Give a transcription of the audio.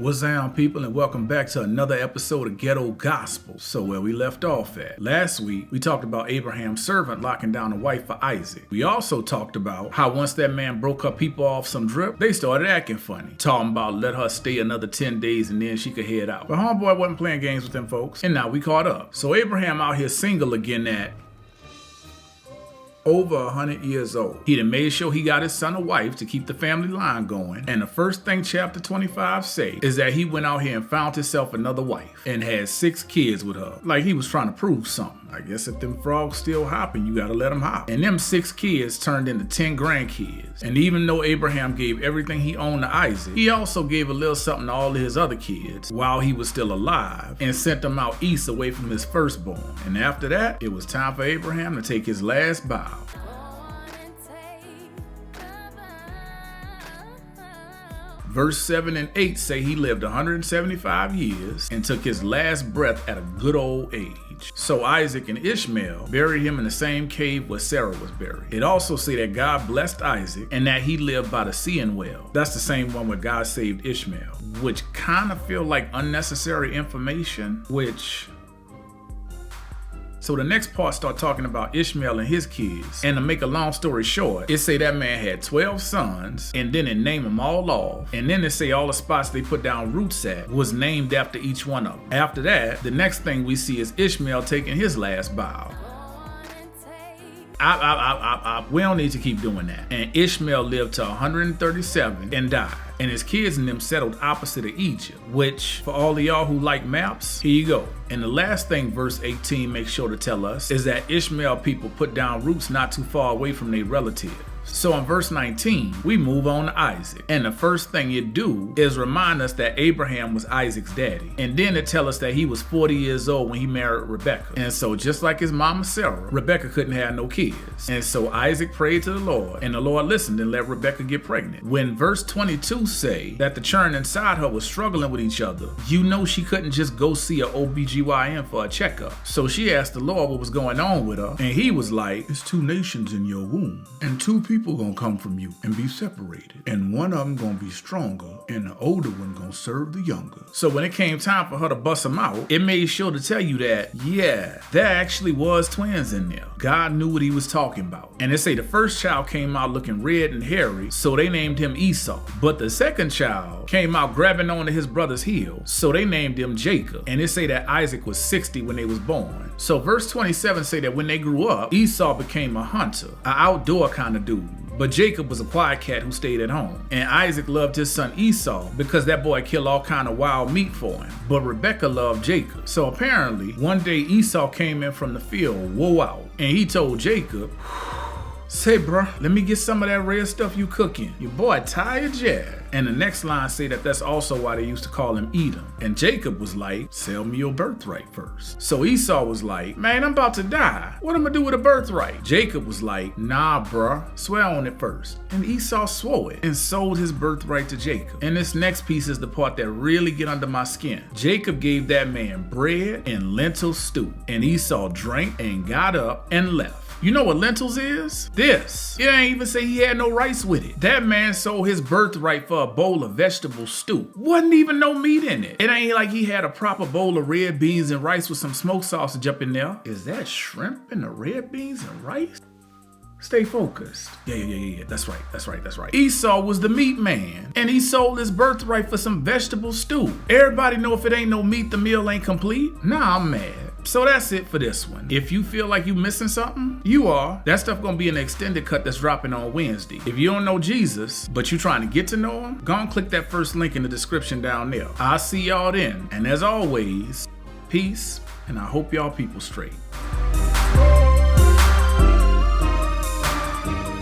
What's down, people, and welcome back to another episode of Ghetto Gospel. So where we left off at. Last week, we talked about Abraham's servant locking down a wife for Isaac. We also talked about how once that man broke her people off some drip, they started acting funny. Talking about let her stay another 10 days and then she could head out. But homeboy wasn't playing games with them folks, and now we caught up. So Abraham out here single again at over 100 years old. He done made sure he got his son a wife to keep the family line going. And the first thing chapter 25 say is that he went out here and found himself another wife and had 6 kids with her. Like he was trying to prove something. I guess if them frogs still hopping, you gotta let them hop. And them 6 kids turned into 10 grandkids. And even though Abraham gave everything he owned to Isaac, he also gave a little something to all of his other kids while he was still alive and sent them out east away from his firstborn. And after that, it was time for Abraham to take his last bow. Verse 7 and 8 say he lived 175 years and took his last breath at a good old age. So Isaac and Ishmael buried him in the same cave where Sarah was buried. It also say that God blessed Isaac and that he lived by the seeing well. That's the same one where God saved Ishmael, which kind of feel like unnecessary information, So the next part start talking about Ishmael and his kids. And to make a long story short, it say that man had 12 sons, and then it named them all off. And then it say all the spots they put down roots at was named after each one of them. After that, the next thing we see is Ishmael taking his last bow. We don't need to keep doing that. And Ishmael lived to 137 and died. And his kids and them settled opposite of Egypt, which for all of y'all who like maps, here you go. And the last thing verse 18 makes sure to tell us is that Ishmael people put down roots not too far away from their relatives. So in verse 19, we move on to Isaac. And the first thing you do is remind us that Abraham was Isaac's daddy. And then it tell us that he was 40 years old when he married Rebekah. And so just like his mama Sarah, Rebekah couldn't have no kids. And so Isaac prayed to the Lord, and the Lord listened and let Rebekah get pregnant. When verse 22 say that the churn inside her was struggling with each other, you know she couldn't just go see a OBGYN for a checkup. So she asked the Lord what was going on with her, and he was like, "It's 2 nations in your womb, and 2 people gonna come from you and be separated, and one of them gonna be stronger and the older one gonna serve the younger." So when it came time for her to bust them out, it made sure to tell you that, yeah, there actually was twins in there. God knew what he was talking about. And they say the first child came out looking red and hairy, so they named him Esau. But the second child came out grabbing onto his brother's heel, so they named him Jacob. And they say that Isaac was 60 when they was born. So verse 27 say that when they grew up, Esau became a hunter, an outdoor kind of dude. But Jacob was a quiet cat who stayed at home. And Isaac loved his son Esau because that boy killed all kind of wild meat for him. But Rebekah loved Jacob. So apparently, one day Esau came in from the field, wore out, and he told Jacob, "Say, bruh, let me get some of that red stuff you cooking. Your boy tired, yeah." And the next line say that that's also why they used to call him Edom. And Jacob was like, "Sell me your birthright first." So Esau was like, "Man, I'm about to die. What am I gonna do with a birthright?" Jacob was like, "Nah, bruh, swear on it first." And Esau swore it and sold his birthright to Jacob. And this next piece is the part that really get under my skin. Jacob gave that man bread and lentil stew. And Esau drank and got up and left. You know what lentils is? This. It ain't even say he had no rice with it. That man sold his birthright for a bowl of vegetable stew. Wasn't even no meat in it. It ain't like he had a proper bowl of red beans and rice with some smoked sausage up in there. Is that shrimp in the red beans and rice? Stay focused. Yeah. That's right. Esau was the meat man, and he sold his birthright for some vegetable stew. Everybody know if it ain't no meat, the meal ain't complete? Nah, I'm mad. So that's it for this one. If you feel like you missing something, you are. That stuff gonna be an extended cut that's dropping on Wednesday. If you don't know Jesus, but you trying to get to know him, go and click that first link in the description down there. I'll see y'all then. And as always, peace, and I hope y'all people straight.